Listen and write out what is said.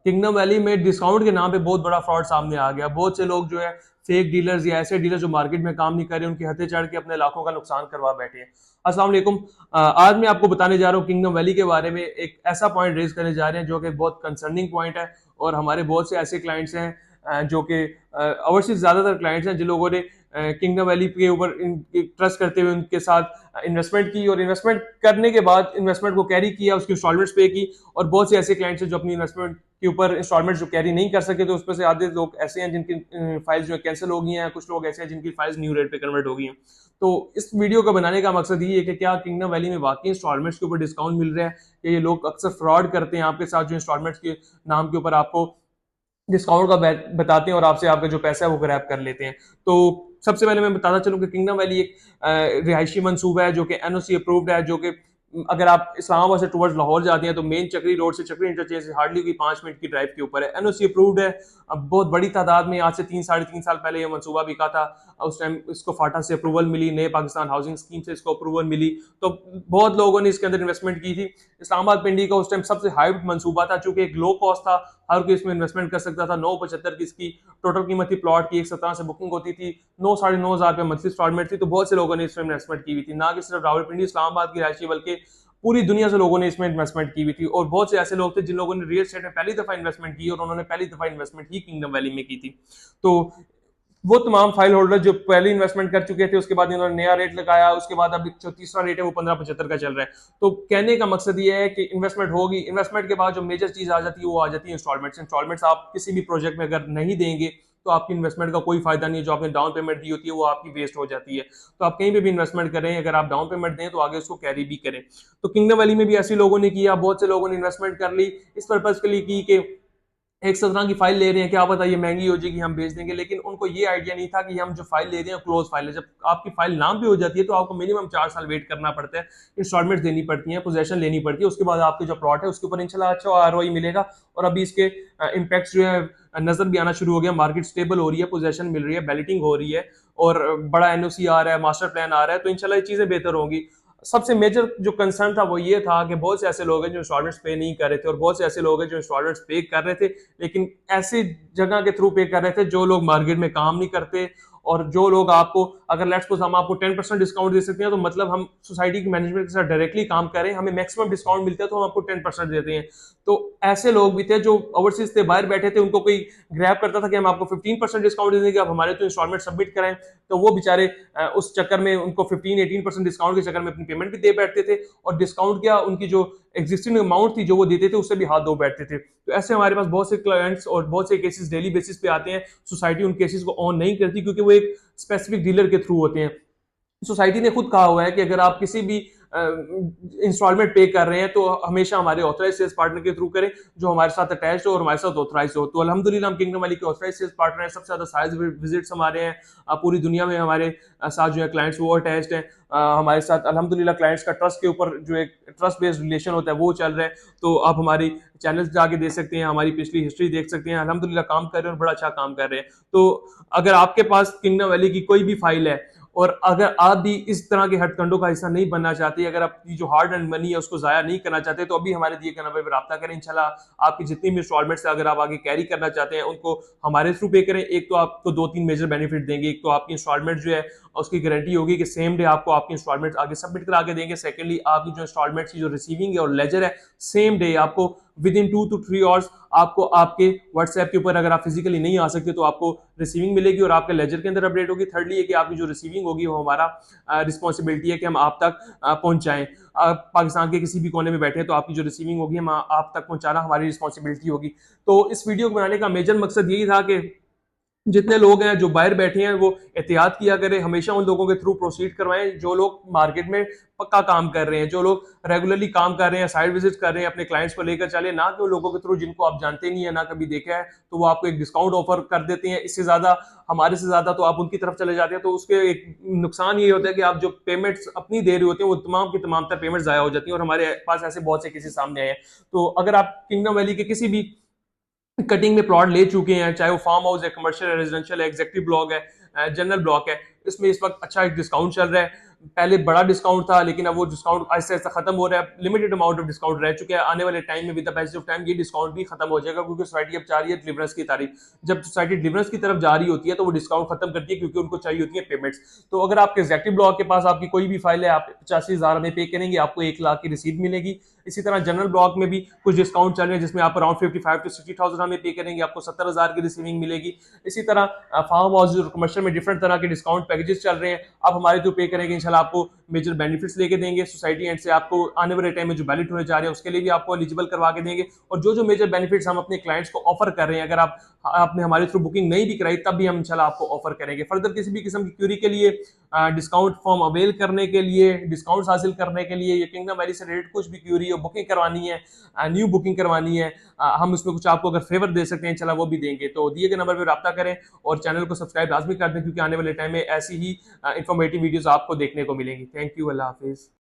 Kingdom valley में discount के नाम पे बहुत बड़ा फ्रॉड सामने आ गया। बहुत से लोग जो है फेक डीलर्स या ऐसे डीलर जो मार्केट में काम नहीं कर रहे, उनकी हथे चढ़ के अपने लाखों का नुकसान करवा बैठे हैं। अस्सलाम वालेकुम। आज मैं आपको बताने जा रहा हूँ किंगडम वैली के बारे में। एक ऐसा पॉइंट रेज करने जा रहे हैं जो कि बहुत कंसर्निंग पॉइंट है, और हमारे बहुत से ऐसे क्लाइंट्स हैं जो कि ओवरसीज ज्यादातर क्लाइंट्स हैं जिन लोगों ने किंगडम वैली के ऊपर ट्रस्ट करते हुए उनके साथ इन्वेस्टमेंट की, और इन्वेस्टमेंट करने के बाद इन्वेस्टमेंट को कैरी किया, उसकी इंस्टॉलमेंट्स पे की। और बहुत से ऐसे क्लाइंट्स हैं जो अपनी इन्वेस्टमेंट के ऊपर इंस्टॉलमेंट जो कैरी नहीं कर सके, तो उसमें से आधे लोग ऐसे हैं जिनकी फाइल्स जो कैंसिल हो गई हैं, कुछ लोग ऐसे हैं जिनकी फाइल्स न्यू रेट पे कन्वर्ट हो गई हैं। तो इस वीडियो को बनाने का मकसद ये है कि क्या किंगडम वैली में वाकई इंस्टॉलमेंट्स के ऊपर डिस्काउंट मिल रहा है, कि ये लोग अक्सर फ्रॉड करते हैं आपके साथ, जो इंस्टॉलमेंट्स के नाम के ऊपर आपको डिस्काउंट का बताते हैं और आपसे आपका जो पैसा है वो ग्रैब कर लेते हैं। तो सबसे पहले मैं बताना चलूँ कि किंगडम वैली एक रिहायशी मनसूबा है जो कि एनओसी अप्रूव्ड है, जो कि अगर आप इस्लामाबाद से टुवर्ड्स लाहौर जाते हैं तो मेन चक्री रोड से चक्री इंटरचेंज से हार्डली कोई 5 मिनट की ड्राइव के ऊपर है। एनओसी अप्रूव्ड है। अब बहुत बड़ी तादाद में आज से 3 साढ़े 3 साल पहले ये मनसूबा बिका था। उस टाइम इसको फाटा से अप्रूवल मिली, नए पाकिस्तान हाउसिंग स्कीम से इसको अप्रूवल मिली। तो बहुत लोगों ने इसके अंदर इन्वेस्टमेंट की थी। इस्लामाबाद पिंडी का उस टाइम सबसे हाइप मनसूबा था, चूंकि एक लो कॉस्ट था, हर कोई इसमें इन्वेस्टमेंट कर सकता था। 9.75 की इसकी टोटल कीमत थी प्लॉट की, 117 से बुकिंग होती थी, 9 साढ़े 9 हज़ार मंथली इंस्टॉलमेंट थी। तो बहुत से लोगों ने इसमें इन्वेस्टमेंट की हुई थी, ना कि सिर्फ रावलपिंडी इस्लामाबाद की राशि, बल्कि पूरी दुनिया से लोगों ने इसमें इन्वेस्टमेंट की हुई थी। और बहुत से ऐसे लोग थे जिन लोगों ने रियल एस्टेट में पहली दफा इन्वेस्टमेंट की, और उन्होंने पहली दफा इन्वेस्टमेंट ही किंगडम वैली में की थी। तो वो तमाम फाइल होल्डर जो पहले इन्वेस्टमेंट कर चुके थे, उसके बाद इन्होंने नया रेट लगाया, उसके बाद अब जो तीसरा रेट है वो 15.75 का चल रहा है। तो कहने का मकसद ये है कि इन्वेस्टमेंट होगी, इन्वेस्टमेंट के बाद जो मेजर चीज आ जाती है वो आ जाती है इंस्टॉलमेंट्स। इंस्टॉलमेंट्स आप किसी भी प्रोजेक्ट में अगर नहीं देंगे तो आपकी इन्वेस्टमेंट का कोई फायदा नहीं है। जो आपने डाउन पेमेंट दी होती है वो आपकी वेस्ट हो जाती है। तो आप कहीं पे भी इन्वेस्टमेंट करें, अगर आप डाउन पेमेंट दें तो आगे उसको कैरी भी करें। तो किंगडम वैली में भी ऐसे लोगों ने किया, बहुत से लोगों ने इन्वेस्टमेंट कर ली इस पर्पज के लिए की कि एक 17 की फाइल ले रहे हैं, क्या पता ये महंगी हो जाएगी, हम बेच देंगे। लेकिन उनको ये आइडिया नहीं था कि हम जो फाइल ले रहे हैं क्लोज फाइल है। जब आपकी फाइल नाम पे हो जाती है तो आपको मिनिमम 4 साल वेट करना पड़ता है, इंस्टॉलमेंट देनी पड़ती है, पोजेशन लेनी पड़ती है, उसके बाद आपके जो प्लॉट है उसके ऊपर इंशाल्लाह अच्छा आरओआई मिलेगा। और अभी इसके इम्पैक्ट जो है नजर भी आना शुरू हो गया। मार्केट स्टेबल हो रही है, पोजेशन मिल रही है, बैलेटिंग हो रही है, और बड़ा एनओसी आ रहा है, मास्टर प्लान आ रहा है। तो इंशाल्लाह ये चीजें बेहतर होंगी। सबसे मेजर जो कंसर्न था वो ये था कि बहुत से ऐसे लोग हैं जो इंस्टॉलमेंट्स पे नहीं कर रहे थे, और बहुत से ऐसे लोग हैं जो इंस्टॉलमेंट्स पे कर रहे थे, लेकिन ऐसी जगह के थ्रू पे कर रहे थे जो लोग मार्केट में काम नहीं करते। और जो लोग आपको, अगर लेट्स सपोज हम आपको 10% डिस्काउंट दे सकते हैं, तो मतलब हम सोसाइटी की मैनेजमेंट के साथ डायरेक्टली काम करें, हमें मैक्सिमम डिस्काउंट मिलता है तो हम आपको 10% देते हैं। तो ऐसे लोग भी थे जो ओवरसीज थे, बाहर बैठे थे, उनको कोई ग्रैब करता था कि हम आपको 15% डिस्काउंट दे देंगे, आप हमारे तो इंस्टॉलमेंट सबमिट कराएं। तो वो बेचारे उस चक्कर में उनको 15-18% डिस्काउंट के चक्कर में अपनी पेमेंट भी दे बैठते थे, और डिस्काउंट क्या, उनकी जो एग्जिस्टिंग अमाउंट थी जो वो देते थे उससे भी हाथ धो बैठते थे। तो ऐसे हमारे पास बहुत से क्लाइंट्स और बहुत से केसेस डेली बेसिस पे आते हैं। सोसाइटी उन केसेस को ऑन नहीं करती क्योंकि वो एक स्पेसिफिक डीलर के थ्रू होते हैं। सोसाइटी ने खुद कहा हुआ है कि अगर आप किसी भी इंस्टॉलमेंट पे कर रहे हैं तो हमेशा हमारे ऑथराइज सेल्स पार्टनर के थ्रू करें, जो हमारे साथ अटैच हो और हमारे साथ ऑथराइज हो। तो अल्हम्दुलिल्लाह हम किंगडम वैली के ऑथराइज सेल्स पार्टनर हैं। सबसे ज्यादा साइज विजिट्स हमारे हैं, पूरी दुनिया में हमारे साथ जो है क्लाइंट्स वो अटैच्ड हैं हमारे साथ। अल्हम्दुलिल्लाह क्लाइंट्स का ट्रस्ट के ऊपर जो एक ट्रस्ट बेस्ड रिलेशन होता है वो चल रहा है। तो आप हमारी चैनल्स जाके देख सकते हैं, हमारी पिछली हिस्ट्री देख सकते हैं। अल्हम्दुलिल्लाह काम कर रहे हैं और बड़ा अच्छा काम कर रहे हैं। तो अगर आपके पास किंगडम वैली की कोई भी फाइल है, और अगर आप भी इस तरह के हथकंडों का हिस्सा नहीं बनना चाहते, अगर आपकी जो हार्ड एंड मनी है उसको जाया नहीं करना चाहते, तो अभी हमारे दिए गए नंबर पर रब्ता करें। इंशाल्लाह आपकी जितनी भी इंस्टॉलमेंट्स अगर आप आगे कैरी करना चाहते हैं उनको हमारे थ्रू पे करें। एक तो आपको 2-3 मेजर बेनिफिट देंगे। एक तो आपकी इंस्टॉलमेंट जो है उसकी गारंटी होगी कि सेम डे आपको आपकी इंस्टॉलमेंट आगे सबमिट करा के देंगे। सेकेंडली, आपकी जो इंस्टॉलमेंट की जो रिसीविंग है और लेजर है, सेम डे आपको विद इन 2 to 3 आवर्स आपको आपके व्हाट्सएप के ऊपर, अगर आप फिजिकली नहीं आ सकते तो आपको रिसीविंग मिलेगी और आपके लेजर के अंदर अपडेट होगी। थर्डली है कि आपकी जो रिसीविंग होगी वो हमारा रिस्पॉन्सिबिलिटी है कि हम आप तक पहुंचाएं। आप पाकिस्तान के किसी भी कोने में बैठे हैं तो आपकी जो रिसीविंग होगी हम आप तक पहुंचाना हमारी रिस्पॉन्सिबिलिटी होगी। तो इस वीडियो को बनाने का मेजर मकसद यही था कि जितने लोग हैं जो बाहर बैठे हैं वो एहतियात किया करें, हमेशा उन लोगों के थ्रू प्रोसीड करवाएं जो लोग मार्केट में पक्का काम कर रहे हैं, जो लोग रेगुलरली काम कर रहे हैं, साइड विजिट कर रहे हैं, अपने क्लाइंट्स को लेकर चले, ना कि उन लोगों के थ्रू जिनको आप जानते नहीं है, ना कभी देखा है, तो वो आपको एक डिस्काउंट ऑफर कर देते हैं। इससे ज्यादा, हमारे से ज्यादा तो आप उनकी तरफ चले जाते हैं। तो उसके एक नुकसान ये होता है कि आप जो पेमेंट्स अपनी दे रहे होते हैं वो तमाम की तमाम तर पेमेंट जाया हो जाती है, और हमारे पास ऐसे बहुत से केसेस सामने आए हैं। तो अगर आप किंगडम वैली के किसी भी कटिंग में प्लॉट ले चुके हैं, चाहे वो फार्म हाउस है, कमर्शियल है, रेजिडेंशियल है, एग्जेक्टिव ब्लॉक है, जनरल ब्लॉक है, इसमें इस वक्त अच्छा एक डिस्काउंट चल रहा है। पहले बड़ा डिस्काउंट था, लेकिन अब वो डिस्काउंट आहिस्ता आहिस्ता खत्म हो रहा है, लिमिटेड अमाउंट ऑफ डिस्काउंट रह चुके हैं। आने वाले टाइम में with the passage of time ये डिस्काउंट भी खत्म हो जाएगा, क्योंकि सोसाइटी अब चाह रही है डिलीवरेंस की तारीफ। जब सोसाइटी डिलीवरेंस की तरफ जा रही होती है तो वो डिस्काउंट खत्म करती है, क्योंकि उनको चाहिए होती है पेमेंट्स। तो अगर आपके एग्जेक्टिव ब्लॉक के पास आपकी कोई भी फाइल है, आप 85,000 में पे करेंगे, आपको 1 लाख की रिसीट मिलेगी। इसी तरह जनरल ब्लॉक में भी कुछ डिस्काउंट चल रहे हैं, जिसमें आप अराउंड 55 to 60,000 हमें पे करेंगे, आपको 70,000 की रिसीविंग मिलेगी। इसी तरह फार्म हाउस और कमर्शियल में डिफरेंट तरह के डिस्काउंट पैकेजेस चल रहे हैं, आप हमारे थ्रू पे करेंगे, इंशाल्लाह आपको मेजर बेनिफिट्स लेके देंगे सोसाइटी एंड से। आपको आने वाले टाइम में जो बैलेट होने जा रहे हैं उसके लिए भी आपको एलिजिबल करवा के देंगे। और जो जो मेजर बेनिफिट्स हम अपने क्लाइंट्स को ऑफर कर रहे हैं, अगर आपने हमारे थ्रू बुकिंग नहीं भी कराई, तब भी हम इंशाल्लाह आपको ऑफर करेंगे। फर्दर किसी भी किस्म की क्यूरी के लिए, डिस्काउंट फॉर्म अवेल करने के लिए, डिस्काउंट हासिल करने के लिए, या किंगडम वैली से रिलेटेड कुछ भी क्यूरी और बुकिंग करवानी है, न्यू बुकिंग करवानी है, हम उसमें कुछ आपको अगर फेवर दे सकते हैं, चला वो भी देंगे। तो दिए गए नंबर पर रब्ता करें और चैनल को सब्सक्राइब लाजमी कर दें, क्योंकि आने वाले टाइम में ऐसी ही इंफॉर्मेटिव वीडियोस आपको देखने को मिलेंगी। Thank you, Allah Hafiz.